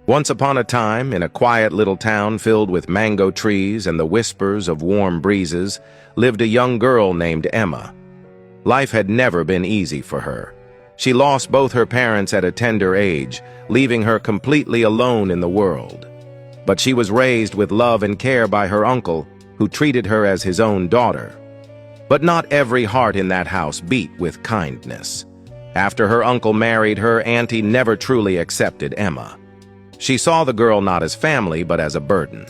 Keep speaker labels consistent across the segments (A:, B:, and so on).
A: Once upon a time, in a quiet little town filled with mango trees and the whispers of warm breezes, lived a young girl named Emma. Life had never been easy for her. She lost both her parents at a tender age, leaving her completely alone in the world. But she was raised with love and care by her uncle, who treated her as his own daughter. But not every heart in that house beat with kindness. After her uncle married her, auntie never truly accepted Emma. She saw the girl not as family, but as a burden.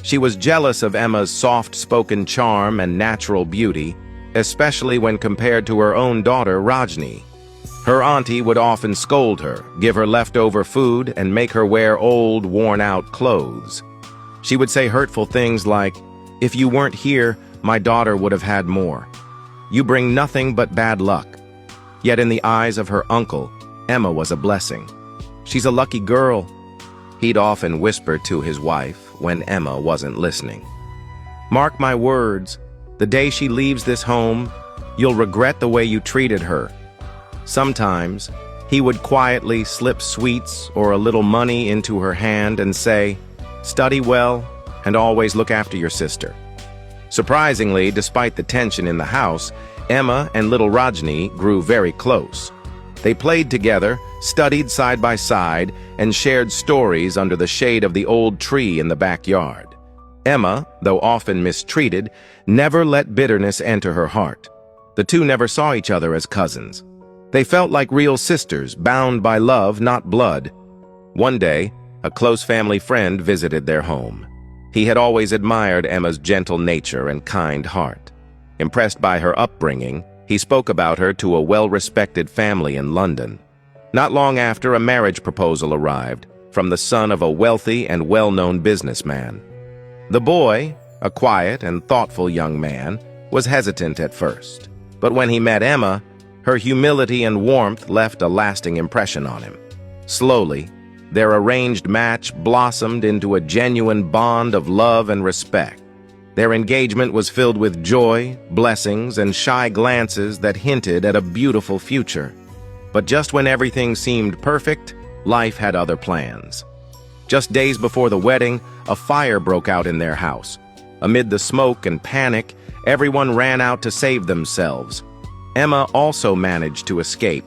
A: She was jealous of Emma's soft-spoken charm and natural beauty, especially when compared to her own daughter, Rajni. Her auntie would often scold her, give her leftover food, and make her wear old, worn-out clothes. She would say hurtful things like, "If you weren't here, my daughter would have had more. You bring nothing but bad luck." Yet in the eyes of her uncle, Emma was a blessing. "She's a lucky girl," he'd often whisper to his wife when Emma wasn't listening. "Mark my words, the day she leaves this home, you'll regret the way you treated her." Sometimes, he would quietly slip sweets or a little money into her hand and say, "Study well and always look after your sister." Surprisingly, despite the tension in the house, Emma and little Rajni grew very close. They played together, studied side by side, and shared stories under the shade of the old tree in the backyard. Emma, though often mistreated, never let bitterness enter her heart. The two never saw each other as cousins. They felt like real sisters, bound by love, not blood. One day, a close family friend visited their home. He had always admired Emma's gentle nature and kind heart. Impressed by her upbringing, he spoke about her to a well-respected family in London. Not long after, a marriage proposal arrived from the son of a wealthy and well-known businessman. The boy, a quiet and thoughtful young man, was hesitant at first. But when he met Emma, her humility and warmth left a lasting impression on him. Slowly, their arranged match blossomed into a genuine bond of love and respect. Their engagement was filled with joy, blessings, and shy glances that hinted at a beautiful future. But just when everything seemed perfect, life had other plans. Just days before the wedding, a fire broke out in their house. Amid the smoke and panic, everyone ran out to save themselves. Emma also managed to escape,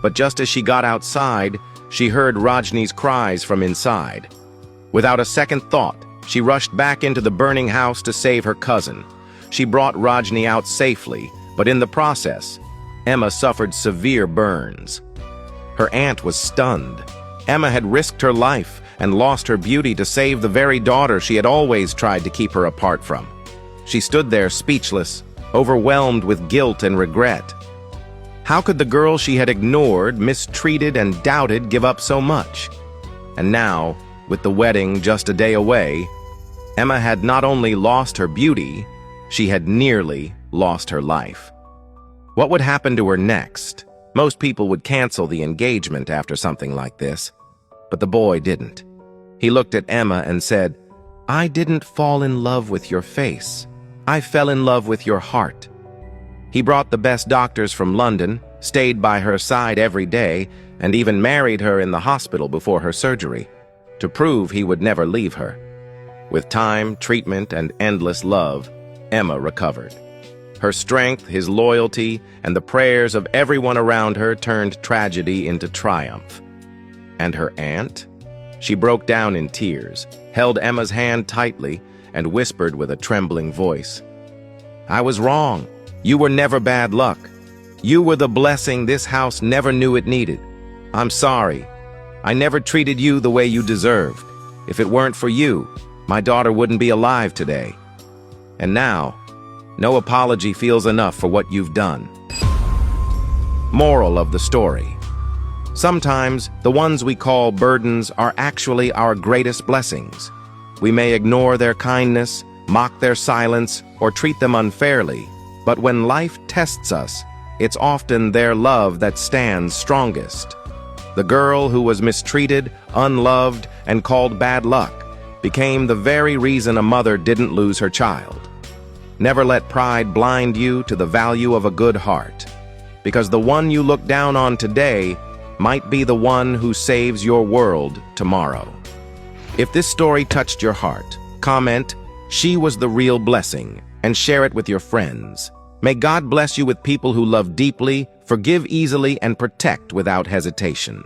A: but just as she got outside, she heard Rajni's cries from inside. Without a second thought, she rushed back into the burning house to save her cousin. She brought Rajni out safely, but in the process, Emma suffered severe burns. Her aunt was stunned. Emma had risked her life and lost her beauty to save the very daughter she had always tried to keep her apart from. She stood there speechless, overwhelmed with guilt and regret. How could the girl she had ignored, mistreated, and doubted give up so much? And now, with the wedding just a day away, Emma had not only lost her beauty, she had nearly lost her life. What would happen to her next? Most people would cancel the engagement after something like this, but the boy didn't. He looked at Emma and said, "I didn't fall in love with your face. I fell in love with your heart." He brought the best doctors from London, stayed by her side every day, and even married her in the hospital before her surgery, to prove he would never leave her. With time, treatment, and endless love, Emma recovered. Her strength, his loyalty, and the prayers of everyone around her turned tragedy into triumph. And her aunt? She broke down in tears, held Emma's hand tightly, and whispered with a trembling voice, "I was wrong. You were never bad luck. You were the blessing this house never knew it needed. I'm sorry. I never treated you the way you deserved. If it weren't for you, my daughter wouldn't be alive today. And now, no apology feels enough for what you've done." Moral of the story: sometimes the ones we call burdens are actually our greatest blessings. We may ignore their kindness, mock their silence, or treat them unfairly, but when life tests us, it's often their love that stands strongest. The girl who was mistreated, unloved, and called bad luck became the very reason a mother didn't lose her child. Never let pride blind you to the value of a good heart, because the one you look down on today might be the one who saves your world tomorrow. If this story touched your heart, comment, "She was the real blessing," and share it with your friends. May God bless you with people who love deeply, forgive easily, and protect without hesitation.